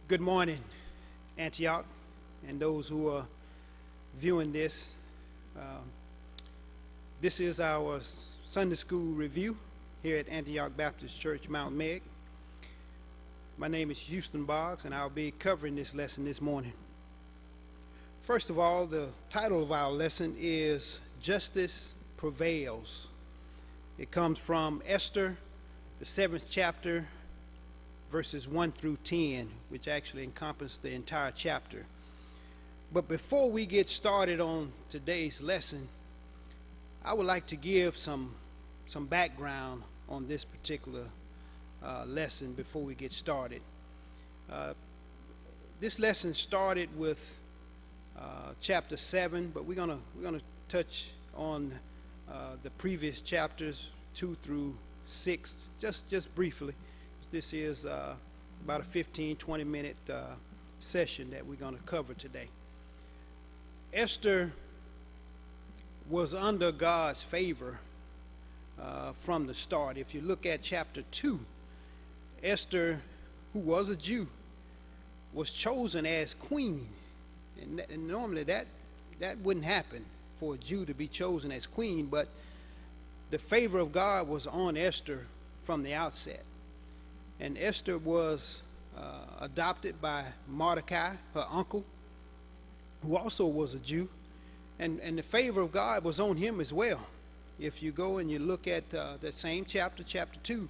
Good morning, Antioch, and those who are viewing this. Um, this is our Sunday School review here at Antioch Baptist Church, Mount Meigs. My name is Houston Boggs, and I'll be covering this lesson this morning. First of all, the title of our lesson is Justice Prevails. It comes from Esther, the 7th chapter, verses 1 through 10, which actually encompass the entire chapter. But before we get started on today's lesson, I would like to give some background on this particular lesson before we get started. This lesson started with chapter 7, but we're gonna touch on the previous chapters 2 through 6 just briefly. This is about a 15-20 minute session that we're going to cover today. Esther was under God's favor from the start. If you look at chapter 2, Esther, who was a Jew, was chosen as queen. And normally that wouldn't happen for a Jew to be chosen as queen, but the favor of God was on Esther from the outset. And Esther was adopted by Mordecai, her uncle, who also was a Jew. And the favor of God was on him as well. If you go and you look at that same chapter, chapter 2,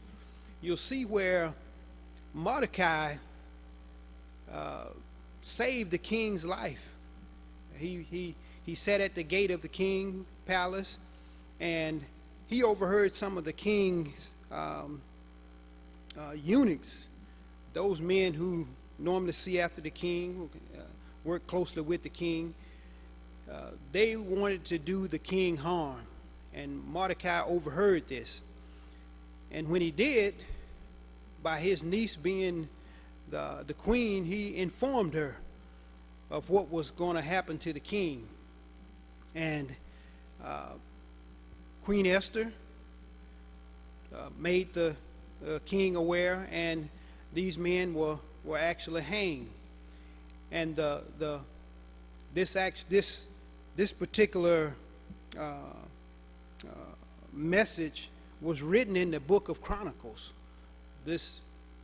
you'll see where Mordecai saved the king's life. He sat at the gate of the king's palace, and he overheard some of the king's eunuchs, those men who normally see after the king, work closely with the king. They wanted to do the king harm, and Mordecai overheard this. And when he did, by his niece being the queen, he informed her of what was going to happen to the king. And Queen Esther made the king aware, and these men were actually hanged. And this particular message was written in the book of Chronicles.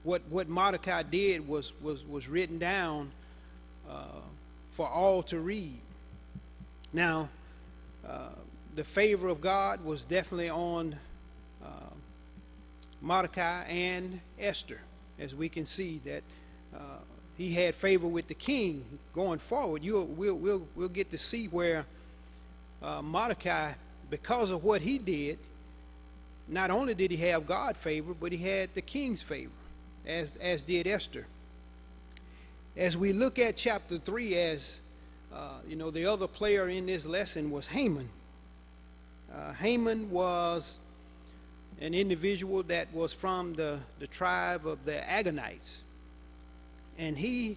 What Mordecai did was written down for all to read. Now, the favor of God was definitely on Mordecai and Esther, as we can see that he had favor with the king. Going forward, we'll get to see where Mordecai, because of what he did, not only did he have God's favor, but he had the king's favor, as did Esther. As we look at chapter 3, as the other player in this lesson was Haman. Haman was an individual that was from the tribe of the Agonites, and he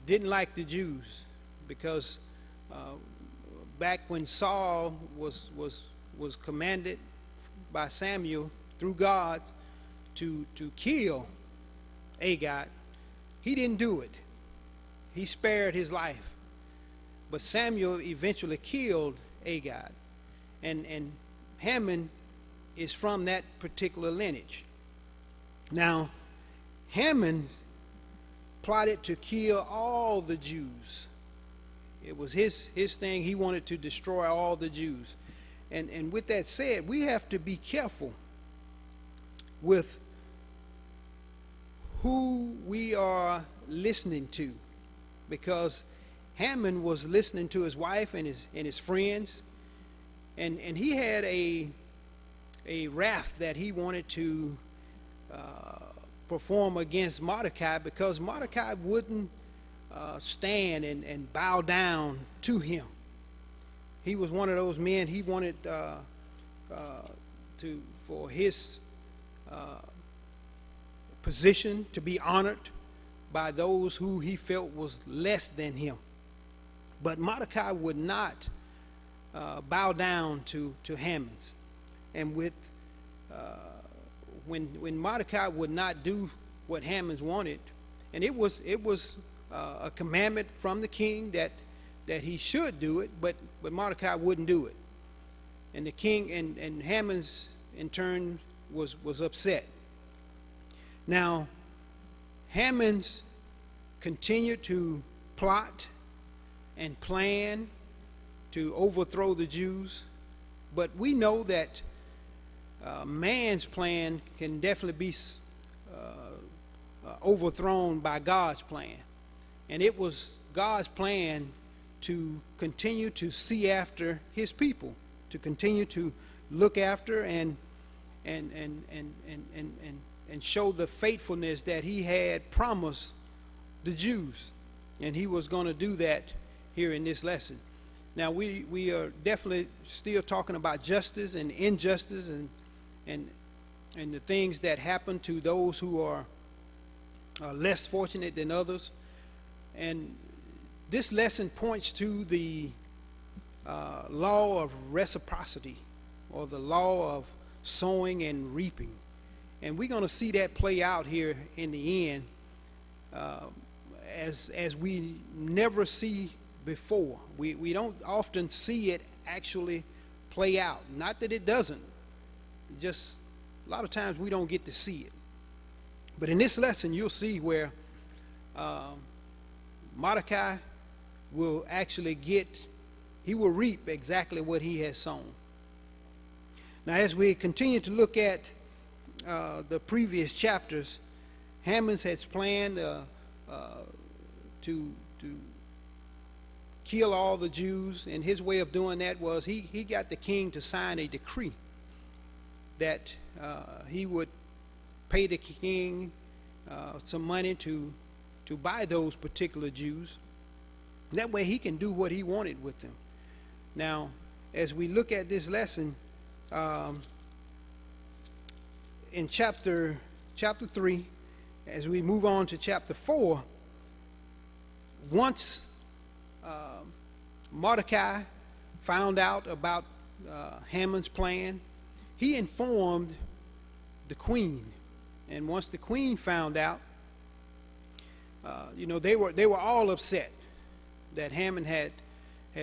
didn't like the Jews because back when Saul was commanded by Samuel through God to kill Agag, he didn't do it. He spared his life, but Samuel eventually killed Agag, and Haman is from that particular lineage. Now, Haman plotted to kill all the Jews. It was his thing. He wanted to destroy all the Jews. And with that said, we have to be careful with who we are listening to, because Haman was listening to his wife and his friends, and he had a wrath that he wanted to perform against Mordecai, because Mordecai wouldn't stand and bow down to him. He was one of those men. He wanted for his position to be honored by those who he felt was less than him. But Mordecai would not bow down to Haman's. And when Mordecai would not do what Haman wanted, And it was a commandment from the king that he should do it, but Mordecai wouldn't do it. And the king and Haman's in turn was upset. Now, Haman's continued to plot and plan to overthrow the Jews, but we know that man's plan can definitely be overthrown by God's plan. And it was God's plan to continue to see after his people, to continue to look after and show the faithfulness that he had promised the Jews. And he was going to do that here in this lesson. Now we are definitely still talking about justice and injustice and the things that happen to those who are less fortunate than others. And this lesson points to the law of reciprocity, or the law of sowing and reaping. And we're going to see that play out here in the end as we never see before. We don't often see it actually play out. Not that it doesn't, just a lot of times we don't get to see it. But in this lesson, you'll see where Mordecai will actually he will reap exactly what he has sown. Now, as we continue to look at the previous chapters, Haman has planned to kill all the Jews, and his way of doing that was he got the king to sign a decree that he would pay the king some money to buy those particular Jews. That way he can do what he wanted with them. Now, as we look at this lesson, in chapter 3, as we move on to chapter 4, once Mordecai found out about Haman's plan, he informed the queen. And once the queen found out, they were all upset that Haman had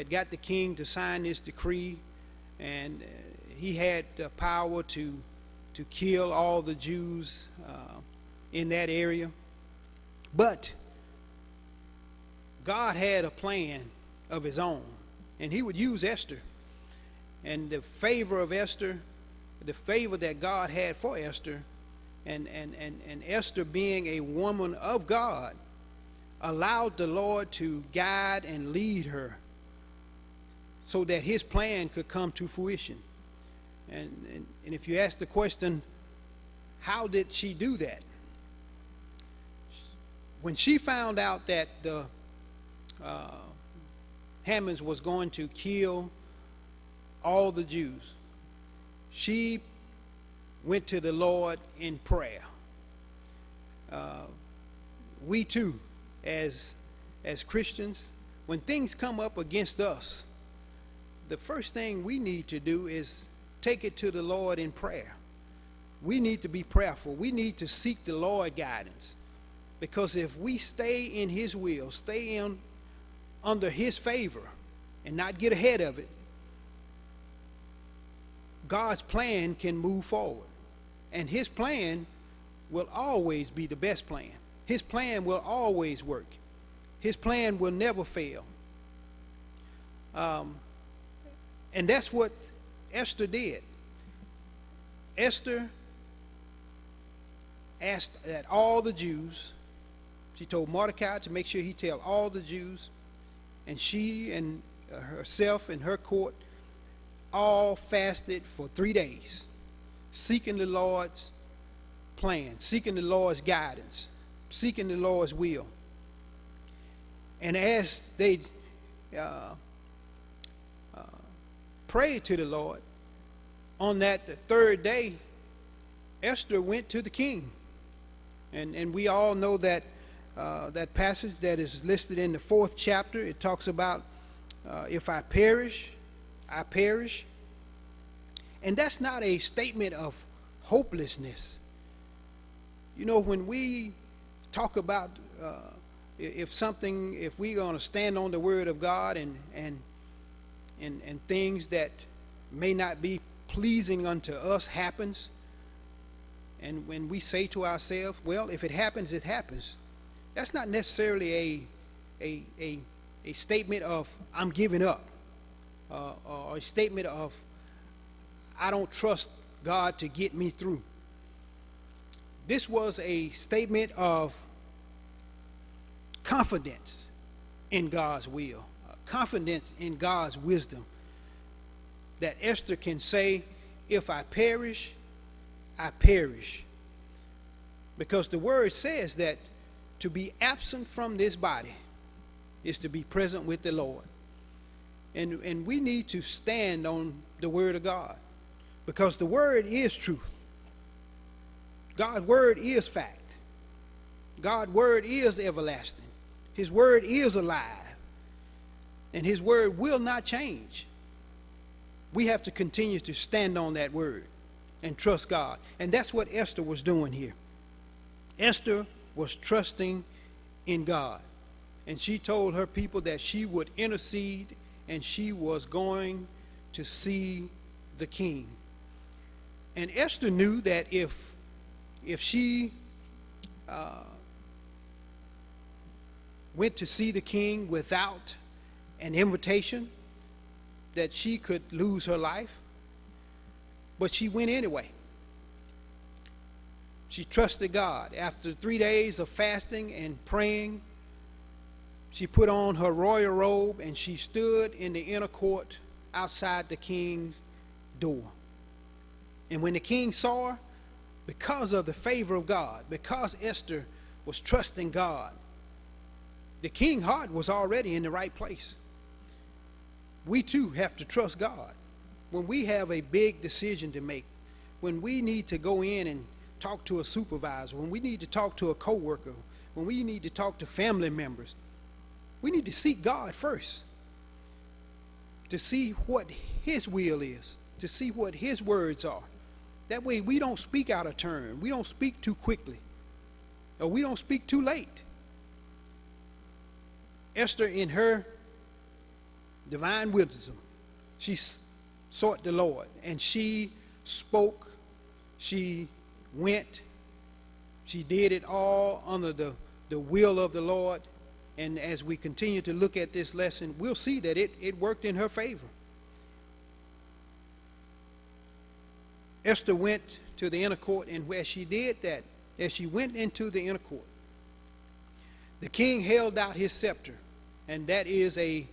got the king to sign this decree, and he had the power to kill all the Jews in that area. But God had a plan of his own, and he would use Esther. And the favor of Esther, the favor that God had for Esther, and Esther being a woman of God, allowed the Lord to guide and lead her so that his plan could come to fruition. And if you ask the question, how did she do that? When she found out that the Haman was going to kill all the Jews, she went to the Lord in prayer. We too, as Christians, when things come up against us, the first thing we need to do is take it to the Lord in prayer. We need to be prayerful. We need to seek the Lord guidance, because if we stay in his will, stay under his favor and not get ahead of it, God's plan can move forward. And his plan will always be the best plan. His plan will always work. His plan will never fail. And that's what Esther did. Esther asked that all the Jews, she told Mordecai to make sure he tell all the Jews, and she and herself and her court all fasted for 3 days, seeking the Lord's plan, seeking the Lord's guidance, seeking the Lord's will. And as they prayed to the Lord, on that the third day, Esther went to the king. And we all know that that passage that is listed in the 4th chapter. It talks about if I perish, I perish. And that's not a statement of hopelessness. You know, when we talk about if we're going to stand on the word of God and things that may not be pleasing unto us happens, and when we say to ourselves, well, if it happens, it happens, that's not necessarily a statement of I'm giving up, or a statement of I don't trust God to get me through. This was a statement of confidence in God's will, confidence in God's wisdom, that Esther can say, if I perish, I perish. Because the word says that to be absent from this body is to be present with the Lord. And we need to stand on the word of God, because the word is truth. God's word is fact. God's word is everlasting. His word is alive. And his word will not change. We have to continue to stand on that word and trust God. And that's what Esther was doing here. Esther was trusting in God. And she told her people that she would intercede and she was going to see the king. And Esther knew that if she went to see the king without an invitation, that she could lose her life. But she went anyway. She trusted God. After 3 days of fasting and praying, she put on her royal robe and she stood in the inner court outside the king's door. And when the king saw her, because of the favor of God, because Esther was trusting God, the king's heart was already in the right place. We too have to trust God. When we have a big decision to make, when we need to go in and talk to a supervisor, when we need to talk to a coworker, when we need to talk to family members, we need to seek God first to see what his will is, to see what his words are. That way we don't speak out of turn. We don't speak too quickly, or we don't speak too late. Esther, in her divine wisdom, she sought the Lord, and she spoke, she went, she did it all under the will of the Lord. And as we continue to look at this lesson, we'll see that it worked in her favor. Esther went to the inner court, and where she did that, as she went into the inner court, the king held out his scepter, and that is a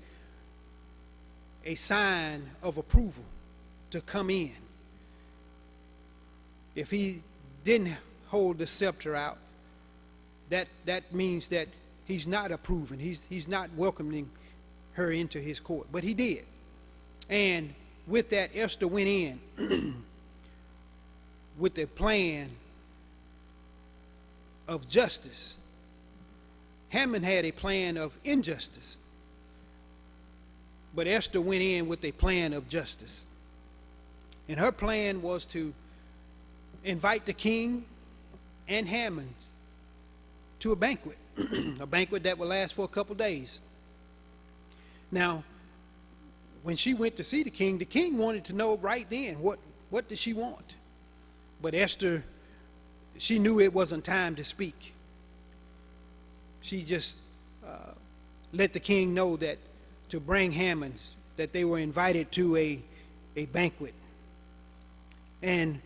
sign of approval to come in. If he didn't hold the scepter out, that means that he's not approving. He's not welcoming her into his court. But he did. And with that, Esther went in with a plan of justice. Haman had a plan of injustice, but Esther went in with a plan of justice. And her plan was to invite the king and Haman to a banquet, a banquet that would last for a couple days. Now, when she went to see the king wanted to know right then, what did she want? But Esther, she knew it wasn't time to speak. She just let the king know that to bring Haman, that they were invited to a banquet. And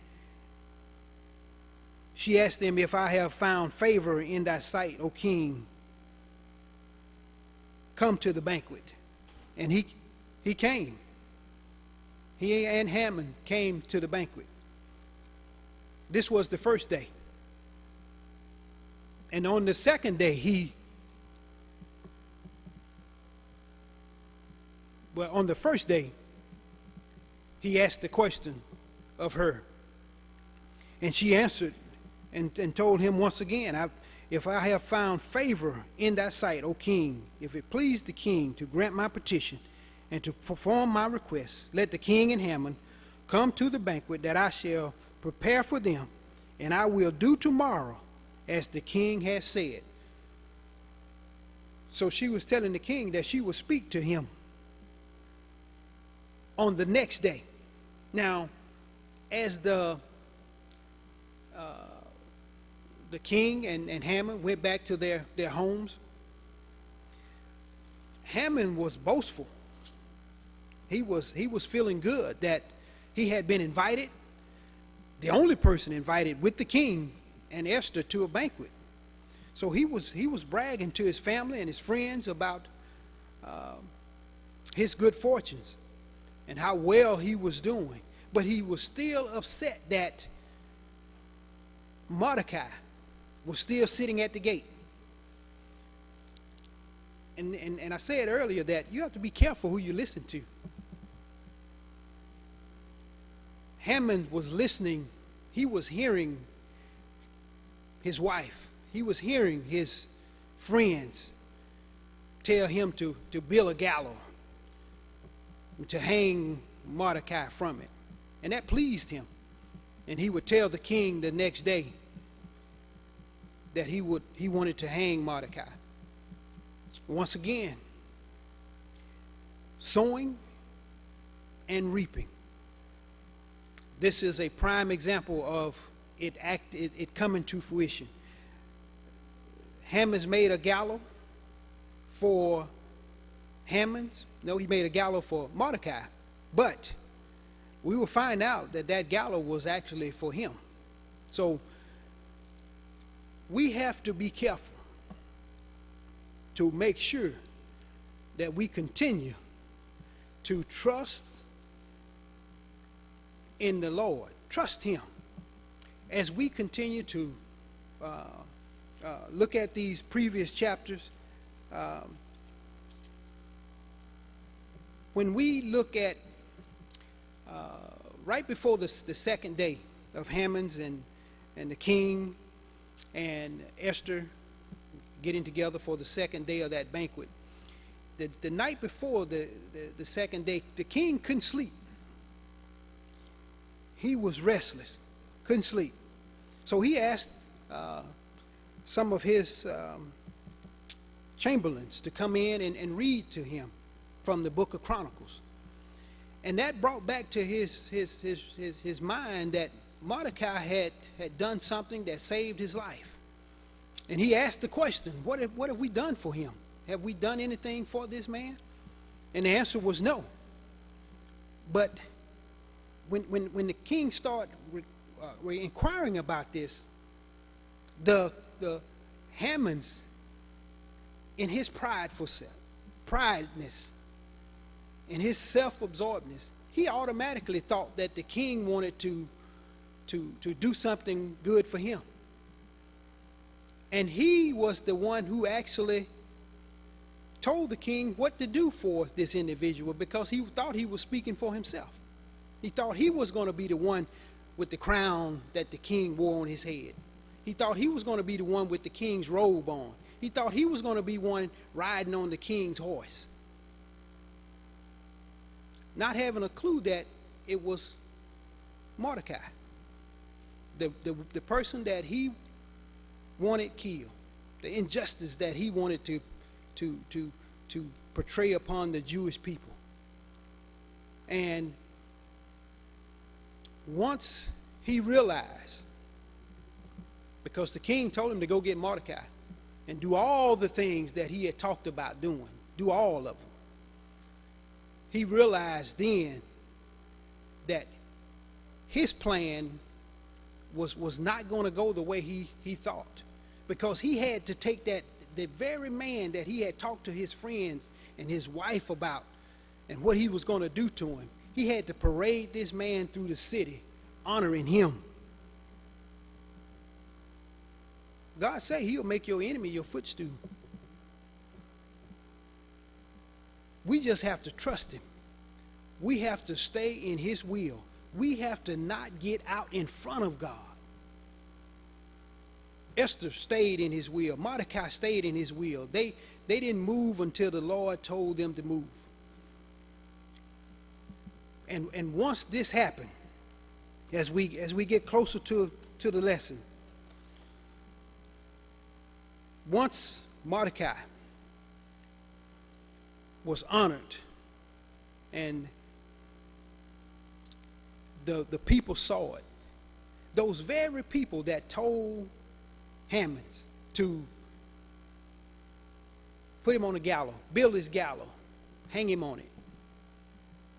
she asked him, if I have found favor in thy sight, O king, come to the banquet. And he came. He and Haman came to the banquet. This was the first day. And on the second day, on the first day, he asked the question of her. And she answered and told him once again, if I have found favor in thy sight, O king, if it please the king to grant my petition and to perform my request, let the king and Haman come to the banquet that I shall prepare for them, and I will do tomorrow as the king had said. So she was telling the king that she would speak to him on the next day. Now, as the king and Haman went back to their homes, Haman was boastful. He was feeling good that he had been invited, the only person invited with the king and Esther, to a banquet. So he was bragging to his family and his friends about his good fortunes and how well he was doing. But he was still upset that Mordecai was still sitting at the gate. And I said earlier that you have to be careful who you listen to. Haman was listening. He was hearing his wife. He was hearing his friends tell him to build a gallows and to hang Mordecai from it. And that pleased him. And he would tell the king the next day that he wanted to hang Mordecai. Once again, sowing and reaping. This is a prime example of it coming to fruition. Haman's made a gallows for Haman's. No, he made a gallows for Mordecai. But we will find out that gallows was actually for him. So we have to be careful to make sure that we continue to trust in the Lord. Trust him. As we continue to look at these previous chapters, when we look at right before the second day of Haman's and the king and Esther getting together for the second day of that banquet, the night before the second day, the king couldn't sleep. He was restless, couldn't sleep. So he asked some of his chamberlains to come in and read to him from the book of Chronicles. And that brought back to his mind that Mordecai had done something that saved his life. And he asked the question, what have we done for him? Have we done anything for this man? And the answer was no. But when the king started inquiring about this, the Haman's, in his prideness, in his self-absorbedness, he automatically thought that the king wanted to do something good for him. And he was the one who actually told the king what to do for this individual, because he thought he was speaking for himself. He thought he was going to be the one with the crown that the king wore on his head. He thought he was going to be the one with the king's robe on. He thought he was going to be one riding on the king's horse, not having a clue that it was Mordecai, the person that he wanted killed, the injustice that he wanted to portray upon the Jewish people. And once he realized, because the king told him to go get Mordecai and do all the things that he had talked about doing, do all of them, he realized then that his plan was not going to go the way he thought, because he had to take the very man that he had talked to his friends and his wife about and what he was going to do to him. He had to parade this man through the city, honoring him. God say he'll make your enemy your footstool. We just have to trust him. We have to stay in his will. We have to not get out in front of God. Esther stayed in his will. Mordecai stayed in his will. They didn't move until the Lord told them to move. And once this happened, as we get closer to the lesson, once Mordecai was honored and the people saw it, those very people that told Haman to put him on a gallows, build his gallows, hang him on it,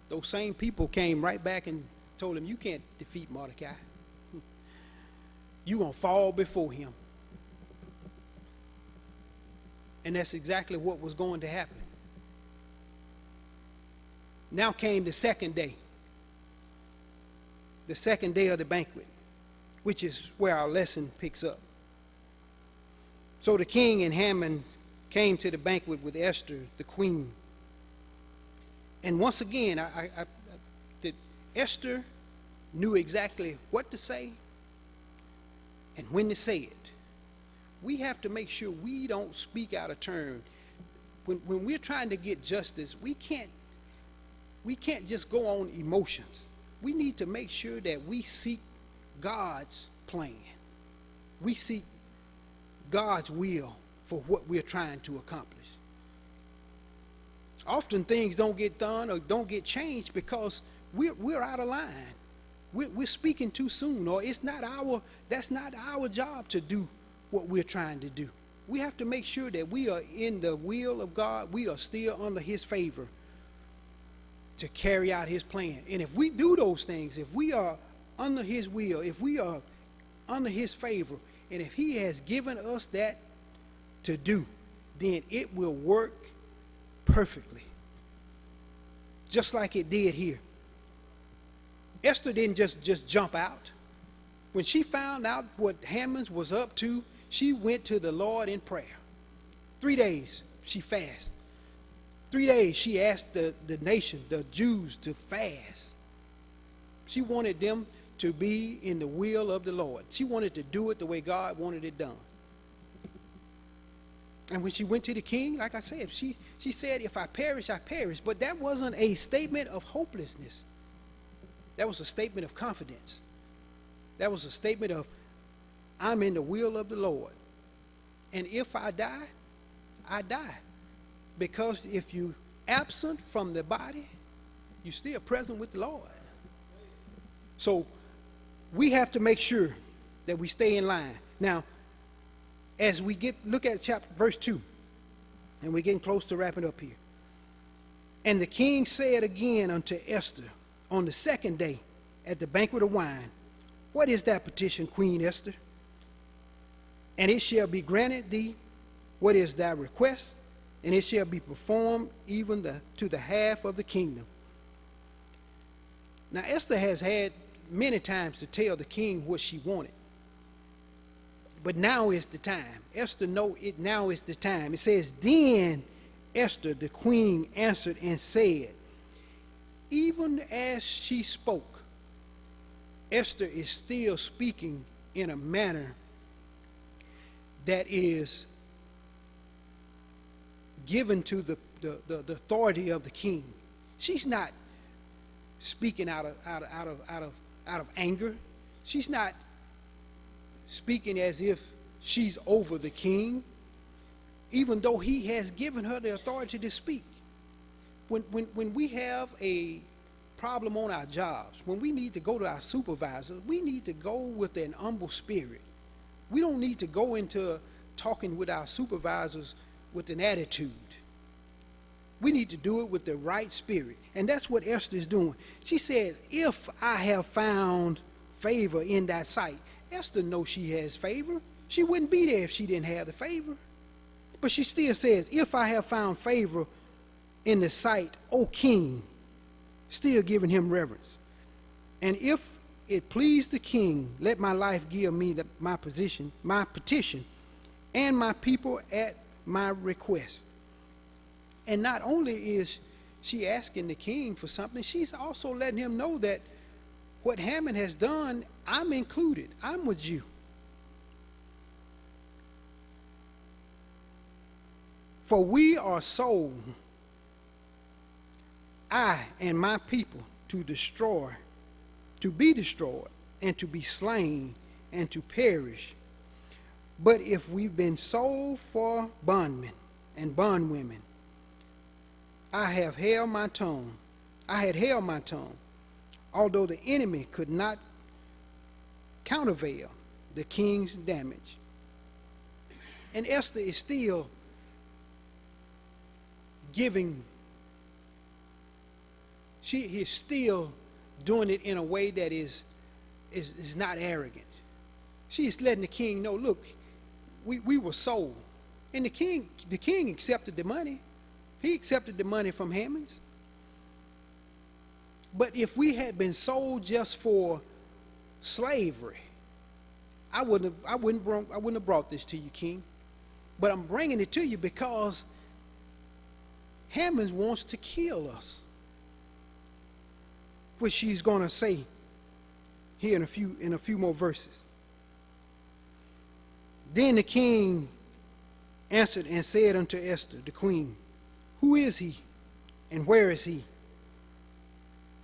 those same people came right back and told him, you can't defeat Mordecai. You're going to fall before him. And that's exactly what was going to happen. Now came the second day of the banquet, which is where our lesson picks up. So the king and Haman came to the banquet with Esther, the queen. And once again, Esther knew exactly what to say and when to say it. We have to make sure we don't speak out of turn. When we're trying to get justice, we can't just go on emotions. We need to make sure that we seek God's plan. We seek God's will for what we're trying to accomplish. Often things don't get done or don't get changed because we're out of line. We're speaking too soon, or that's not our job to do what we're trying to do. We have to make sure that we are in the will of God. We are still under his favor to carry out his plan. And if we do those things, if we are under his will, if we are under his favor, and if he has given us that to do, then it will work perfectly, just like it did here. Esther didn't just jump out. When she found out what Haman was up to, she went to the Lord in prayer. 3 days she fasted. 3 days she asked the nation, the Jews, to fast. She wanted them to be in the will of the Lord. She wanted to do it the way God wanted it done. And when she went to the king, like I said, she said, if I perish, I perish. But that wasn't a statement of hopelessness. That was a statement of confidence. That was a statement of, I'm in the will of the Lord. And if I die, I die. Because if you absent from the body, you're still present with the Lord. So we have to make sure that we stay in line. Now, as we look at verse 2, and we're getting close to wrapping up here. And the king said again unto Esther on the second day at the banquet of wine, what is that petition, Queen Esther? And it shall be granted thee. What is thy request? And it shall be performed even to the half of the kingdom. Now Esther has had many times to tell the king what she wanted. But now is the time. Esther know it now is the time. It says, then Esther the queen answered and said, even as she spoke, Esther is still speaking in a manner that is given to the authority of the king. She's not speaking out of anger. She's not speaking as if she's over the king, even though he has given her the authority to speak. When we have a problem on our jobs, when we need to go to our supervisor, we need to go with an humble spirit. We don't need to go into talking with our supervisors with an attitude. We need to do it with the right spirit. And that's what Esther is doing. She says, if I have found favor in thy sight. Esther knows she has favor. She wouldn't be there if she didn't have the favor. But she still says, if I have found favor in the sight, O king, still giving him reverence. And if it please the king, let my life give me my petition, and my people at my request. And not only is she asking the king for something, she's also letting him know that what Haman has done, I'm included. I'm with you. For we are sold, I and my people, to be destroyed, and to be slain, and to perish. But if we've been sold for bondmen and bondwomen, I had held my tongue, although the enemy could not countervail the king's damage. And Esther is still giving, she is still doing it in a way that is not arrogant. She is letting the king know, look, we were sold. And the king accepted the money. He accepted the money from Haman's. But if we had been sold just for slavery, I wouldn't have brought this to you, king. But I'm bringing it to you because Haman wants to kill us, which she's going to say here in a few more verses. Then the king answered and said unto Esther, the queen, who is he, and where is he?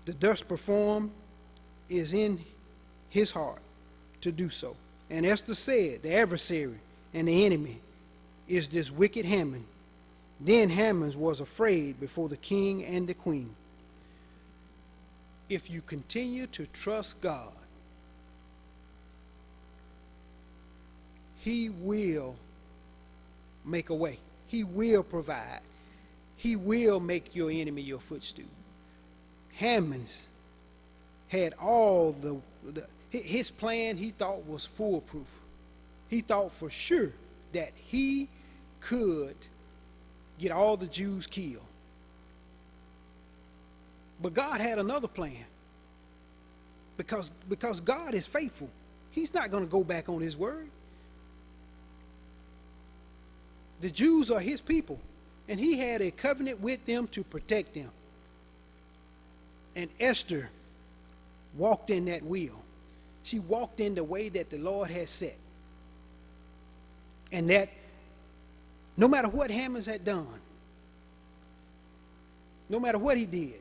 The thus performed is in his heart to do so. And Esther said, the adversary and the enemy is this wicked Haman. Then Haman was afraid before the king and the queen. If you continue to trust God, he will make a way. He will provide. He will make your enemy your footstool. Haman's had all his plan he thought was foolproof. He thought for sure that he could get all the Jews killed. But God had another plan. Because God is faithful. He's not going to go back on his word. The Jews are his people, and he had a covenant with them to protect them. And Esther walked in that will. She walked in the way that the Lord had set. And that no matter what Haman had done, no matter what he did,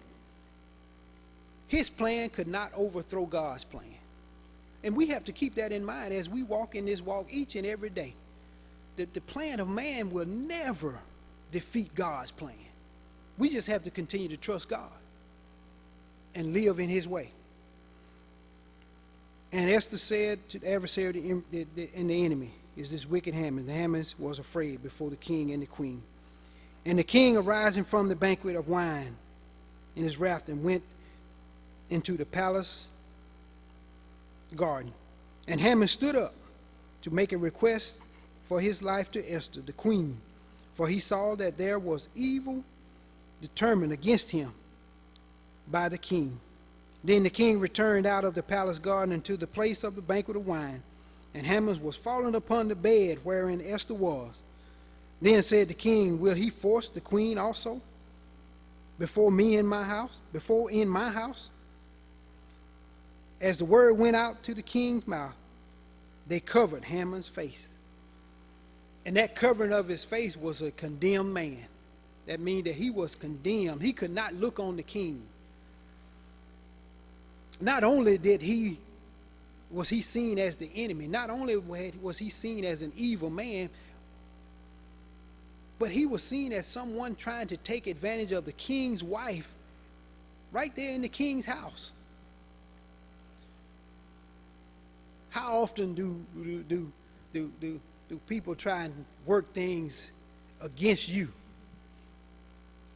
his plan could not overthrow God's plan. And we have to keep that in mind as we walk in this walk each and every day. That the plan of man will never defeat God's plan. We just have to continue to trust God and live in his way. And Esther said to the adversary and the enemy is this wicked Haman. The Haman was afraid before the king and the queen. And the king, arising from the banquet of wine in his wrath, and went into the palace garden. And Haman stood up to make a request for his life to Esther, the queen, for he saw that there was evil determined against him by the king. Then the king returned out of the palace garden into the place of the banquet of wine, and Haman was fallen upon the bed wherein Esther was. Then said the king, will he force the queen also before in my house? As the word went out to the king's mouth, they covered Haman's face. And that covering of his face was a condemned man. That means that he was condemned. He could not look on the king. Not only was he seen as the enemy, not only was he seen as an evil man, but he was seen as someone trying to take advantage of the king's wife right there in the king's house. How often do people try and work things against you,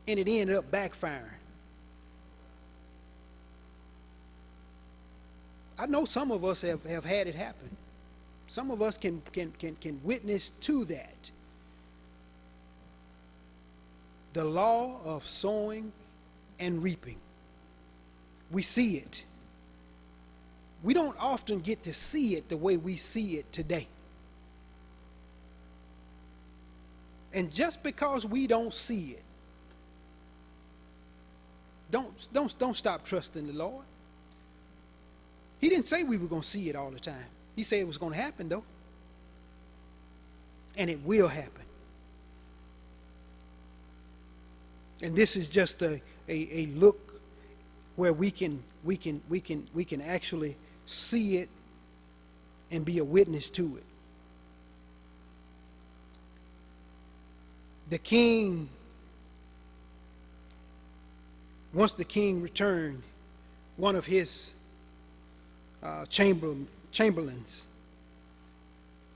and it ended up backfiring? I know some of us have had it happen. Some of us can witness to that. The law of sowing and reaping. We see it. We don't often get to see it the way we see it today. And just because we don't see it, don't stop trusting the Lord. He didn't say we were going to see it all the time. He said it was going to happen, though. And it will happen. And this is just a look where we can actually see it and be a witness to it. The king, once the king returned, one of his chamberlains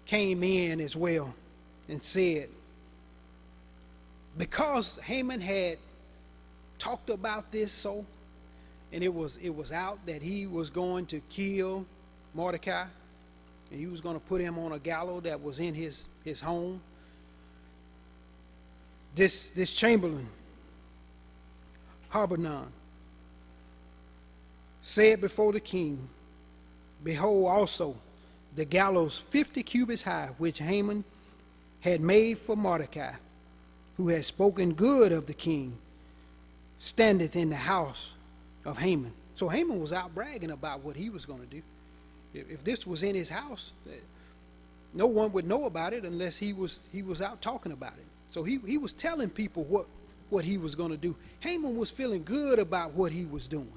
came in as well and said, because Haman had talked about this so, and it was out that he was going to kill Mordecai, and he was going to put him on a gallows that was in his home. This chamberlain, Harbanan, said before the king, behold also the gallows 50 cubits high, which Haman had made for Mordecai, who had spoken good of the king, standeth in the house of Haman. So Haman was out bragging about what he was going to do. If this was in his house, no one would know about it unless he was out talking about it. So he was telling people what he was going to do. Haman was feeling good about what he was doing.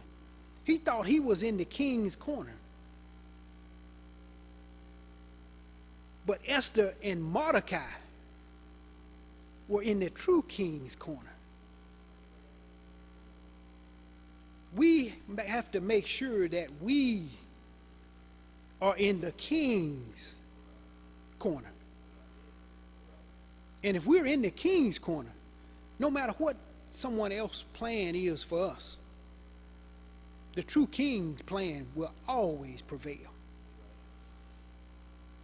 He thought he was in the king's corner. But Esther and Mordecai were in the true king's corner. We have to make sure that we are in the king's corner. And if we're in the king's corner, no matter what someone else's plan is for us, the true king's plan will always prevail.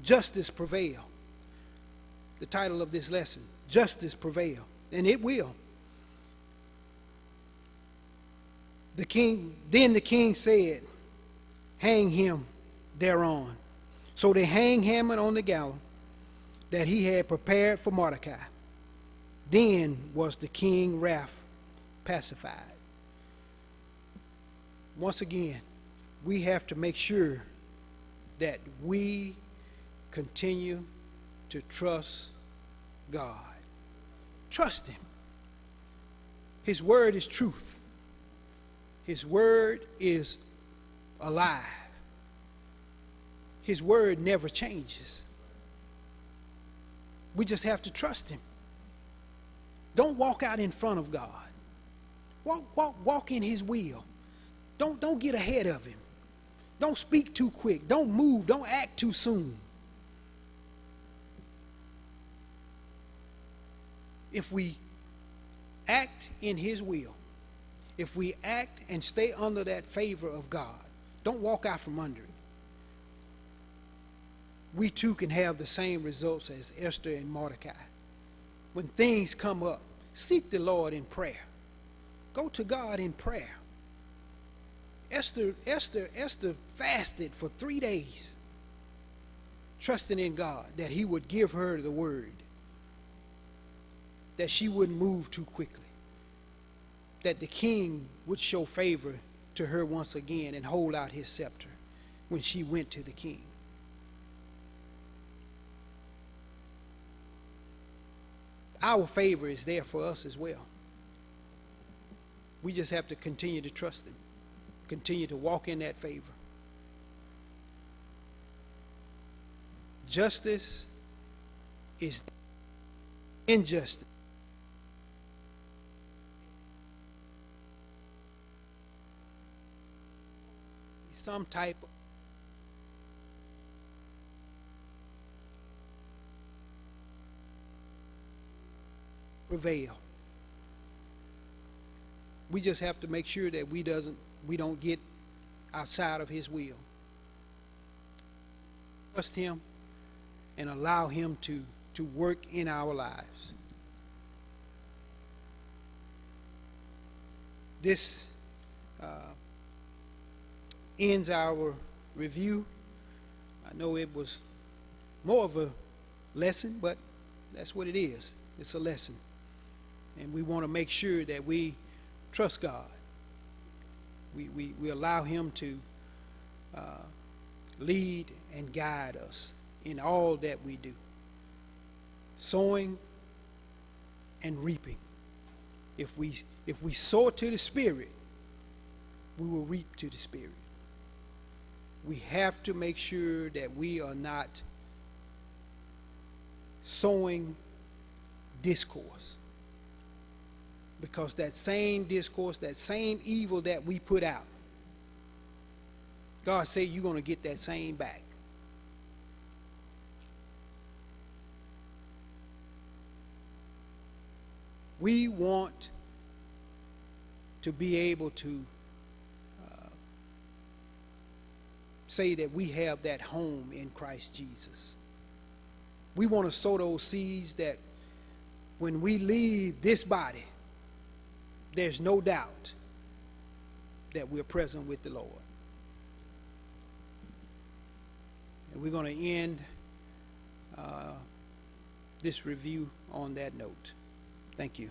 Justice prevail. The title of this lesson, justice prevail, and it will. Then the king said, hang him thereon. So they hang Haman on the gallows that he had prepared for Mordecai. Then was the king's wrath pacified. Once again, we have to make sure that we continue to trust God. Trust him. His word is truth. His word is alive. His word never changes. We just have to trust him. Don't walk out in front of God. Walk in his will. Don't get ahead of him. Don't speak too quick. Don't move. Don't act too soon. If we act in his will, if we act and stay under that favor of God, don't walk out from under it. We too can have the same results as Esther and Mordecai. When things come up, seek the Lord in prayer. Go to God in prayer. Esther fasted for 3 days, trusting in God that he would give her the word, that she wouldn't move too quickly, that the king would show favor to her once again and hold out his scepter when she went to the king. Our favor is there for us as well. We just have to continue to trust him, continue to walk in that favor. Justice is injustice. Some type of prevail. We just have to make sure that we don't get outside of his will. Trust him and allow him to work in our lives. This ends our review. I know it was more of a lesson, but that's what it is. It's a lesson. And we want to make sure that we trust God. We allow him to lead and guide us in all that we do. Sowing and reaping. If we sow to the Spirit, we will reap to the Spirit. We have to make sure that we are not sowing discourse. Because that same discourse, that same evil that we put out, God said you're going to get that same back. We want to be able to say that we have that home in Christ Jesus. We want to sow those seeds that when we leave this body, there's no doubt that we're present with the Lord. And we're going to end this review on that note. Thank you.